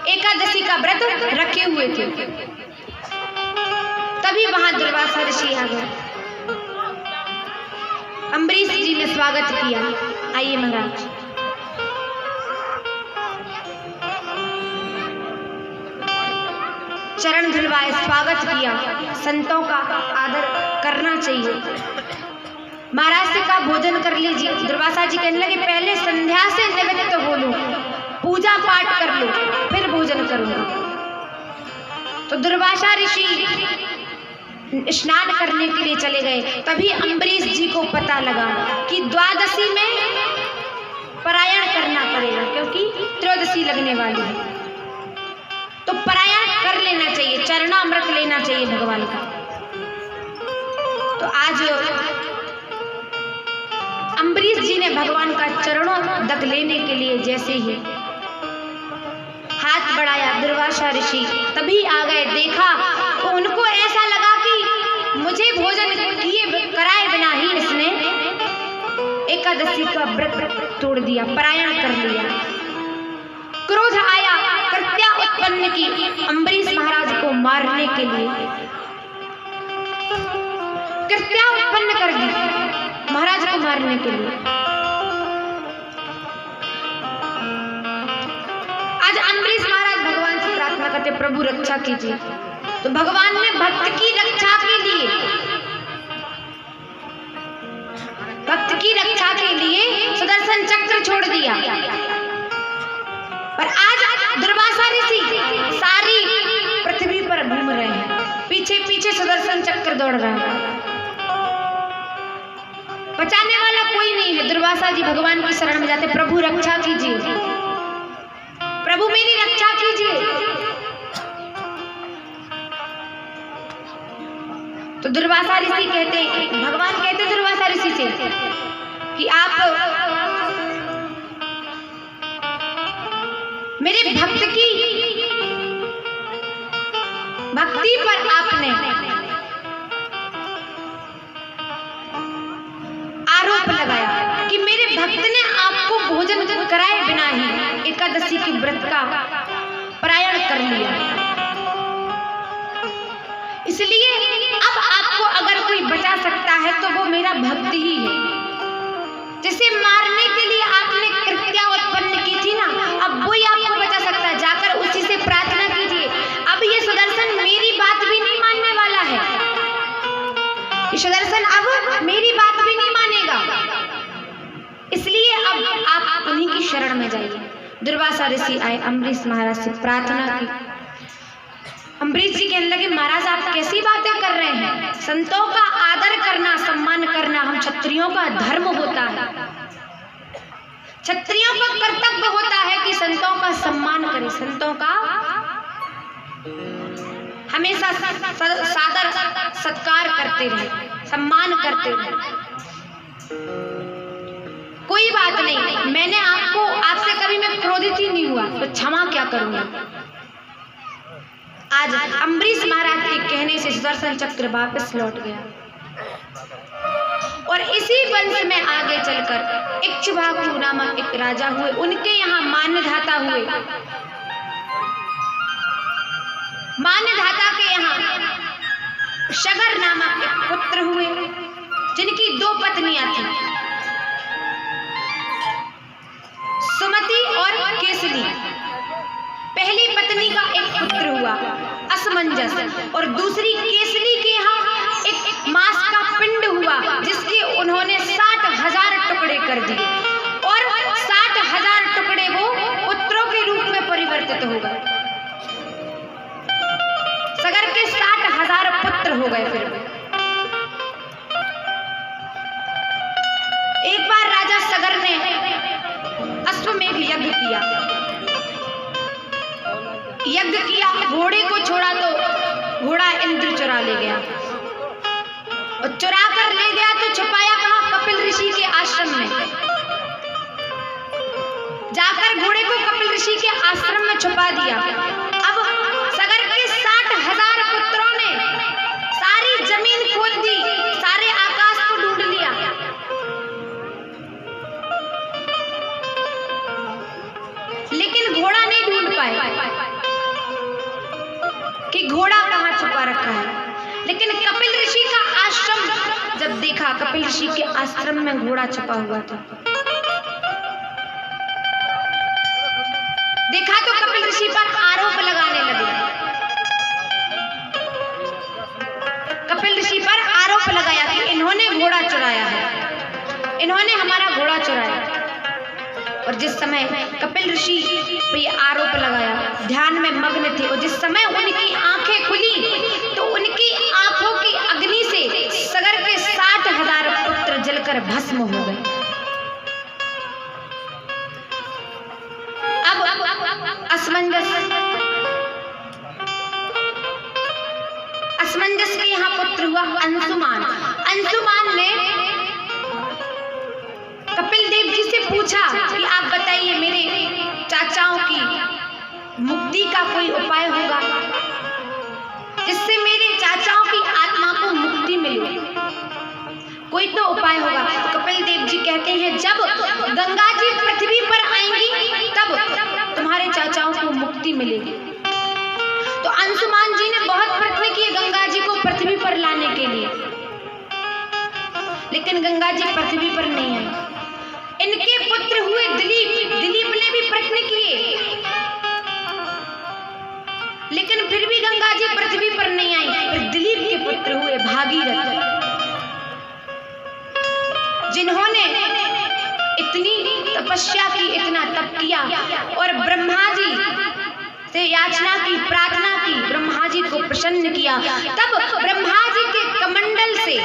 एकादशी का व्रत रखे हुए थे। तभी वहां दुर्वासा ऋषि आ गए। अम्बरीश जी ने स्वागत किया। आइए महाराज। चरण धुलवाए, स्वागत किया। संतों का आदर करना चाहिए। महाराज से कहा भोजन कर लीजिए। दुर्वासा जी कहने लगे पहले संध्या से निवृत्त हो लो, पूजा पाठ कर लो, फिर भोजन करूंगा। तो दुर्वासा ऋषि स्नान करने के लिए चले गए। तभी अम्बरीश जी को पता लगा कि द्वादशी में परायण करना पड़ेगा, क्योंकि त्रयोदशी लगने वाली है। तो परायण कर लेना चाहिए, चरणामृत लेना चाहिए भगवान का। तो आज अम्बरीश जी ने भगवान का चरणों दक लेने के लिए जैसे ही हाथ बढ़ाया, दुर्वासा ऋषि तभी आ गए। देखा तो उनको ऐसा लगा कि मुझे भोजन किए कराए बिना ही इसने एकादशी का व्रत तोड़ दिया, परायण कर लिया। क्रोध आया, कृत्या उत्पन्न की अम्बरीश महाराज को मारने के लिए। कृत्या उत्पन्न कर दी महाराज को मारने के लिए। आज अम्बरीश महाराज भगवान से प्रार्थना करते, प्रभु रक्षा कीजिए। तो भगवान ने भक्त की रक्षा के लिए, भक्त की रक्षा के लिए सुदर्शन चक्र छोड़ दिया। पर आज दुर्वासा ऋषि सारी पृथ्वी पर घूम रहे हैं, पीछे पीछे सुदर्शन चक्र दौड़ रहा है। बचाने वाला कोई नहीं है। दुर्वासा जी भगवान की शरण में जाते, प्रभु रक्षा कीजिए, प्रभु मेरी रक्षा कीजिए। तो दुर्वासा ऋषि कहते, भगवान कहते दुर्वासा ऋषि से कि आप मेरे भक्त की भक्ति पर आपने आरोप लगाया कि मेरे भक्त ने आपको भोजन कराए बिना ही एकादशी के व्रत का परायण कर लिया। इसलिए अब आपको अगर कोई बचा सकता है तो वो मेरा भक्त ही है, जिसे मारने के लिए आपने कृत्या उत्पन्न की थी ना, अब वही आपको बचा सकता है। जाकर उसी से प्रार्थना कीजिए। अब ये सुदर्शन मेरी बात भी नहीं मानने वाला है, ये सुदर्शन अब मेरी बात भी नहीं मानेगा। इसलिए अब आप उन्हीं की शरण में जाइए। दुर्वासा ऋषि आए, अम्बरीश महाराज से प्रार्थना की। अम्बरीश जी कहने लगे महाराज आप कैसी बातें कर रहे हैं? संतों का आदर करना, सम्मान करना हम क्षत्रियों का धर्म होता है। क्षत्रियों का कर्तव्य होता है कि संतों का सम्मान करें, संतों का हमेशा सादर सत्कार करते रहे, सम्मान करते रहे। कोई बात नहीं, मैंने आपसे कभी मैं क्रोधित ही नहीं हुआ, तो क्षमा क्या करूंगा। आज अम्बरीश महाराज के कहने से सुदर्शन चक्र वापस लौट गया। और इसी वंश में आगे चलकर इक्ष्वाकु नामक एक राजा हुए, उनके यहाँ मान्यधाता हुए। मान्यधाता के यहाँ शगर नामक एक पुत्र हुए, जिनकी 2 पत्नियां थी, सुमति और केसली। पहली पत्नी का एक पुत्र हुआ असमंजस, और दूसरी केसली के यहाँ एक मांस का पिंड हुआ, जिसके उन्होंने 60,000 टुकड़े कर दिए, और 60,000 टुकड़े वो पुत्रों के रूप में परिवर्तित हो गए। सगर के 60,000 पुत्र हो गए। फिर एक बार राजा सगर ने अश्वमेध यज्ञ किया। घोड़े को छोड़ा तो घोड़ा इंद्र चुरा ले गया, और चुरा कर ले गया तो छुपाया कहाँ? कपिल ऋषि के आश्रम में। जाकर घोड़े को कपिल ऋषि के आश्रम में छुपा दिया। अब सगर के 60,000 पुत्रों ने सारी जमीन खोद दी, सारे आकाश को ढूंढ लिया, लेकिन घोड़ा नहीं ढूंढ पाए। घोड़ा कहाँ छुपा रखा है। लेकिन कपिल ऋषि का आश्रम जब देखा, कपिल ऋषि के आश्रम में घोड़ा छुपा हुआ था, देखा तो कपिल ऋषि पर आरोप लगाने लगे। कपिल ऋषि पर आरोप लगाया कि इन्होंने घोड़ा चुराया है, इन्होंने हमारा घोड़ा चुराया। और जिस समय कपिल ऋषि पे ये आरोप लगाया, ध्यान में मग्न थे, और जिस समय उनकी आंखें खुली तो उनकी आंखों की अग्नि से सगर के 60,000 पुत्र जलकर भस्म हो गए। अब असमंजस के यहाँ पुत्र हुआ अंशुमान। अंशुमान ने कपिल देव जी से पूछा कि आप बताइए मेरे चाचाओं की मुक्ति का कोई उपाय होगा जिससे मेरे चाचाओं की आत्मा को मुक्ति मिले, कोई तो उपाय होगा। तो कपिल देव जी कहते हैं जब गंगा जी पृथ्वी पर आएंगी तब तुम्हारे चाचाओं को मुक्ति मिलेगी। तो अंशुमान जी ने बहुत प्रयत्न किए गंगा जी को पृथ्वी पर लाने के लिए, लेकिन गंगा जी पृथ्वी पर नहीं आई। इनके पुत्र हुए दिलीप, दिलीप ने भी प्रयत्न किए, लेकिन फिर भी गंगा जी पृथ्वी पर नहीं आई। फिर दिलीप के पुत्र हुए भागीरथ, जिन्होंने इतनी तपस्या की, इतना तप किया और ब्रह्मा जी से याचना की, प्रार्थना की, ब्रह्मा जी को प्रसन्न किया। तब ब्रह्मा जी के कमंडल से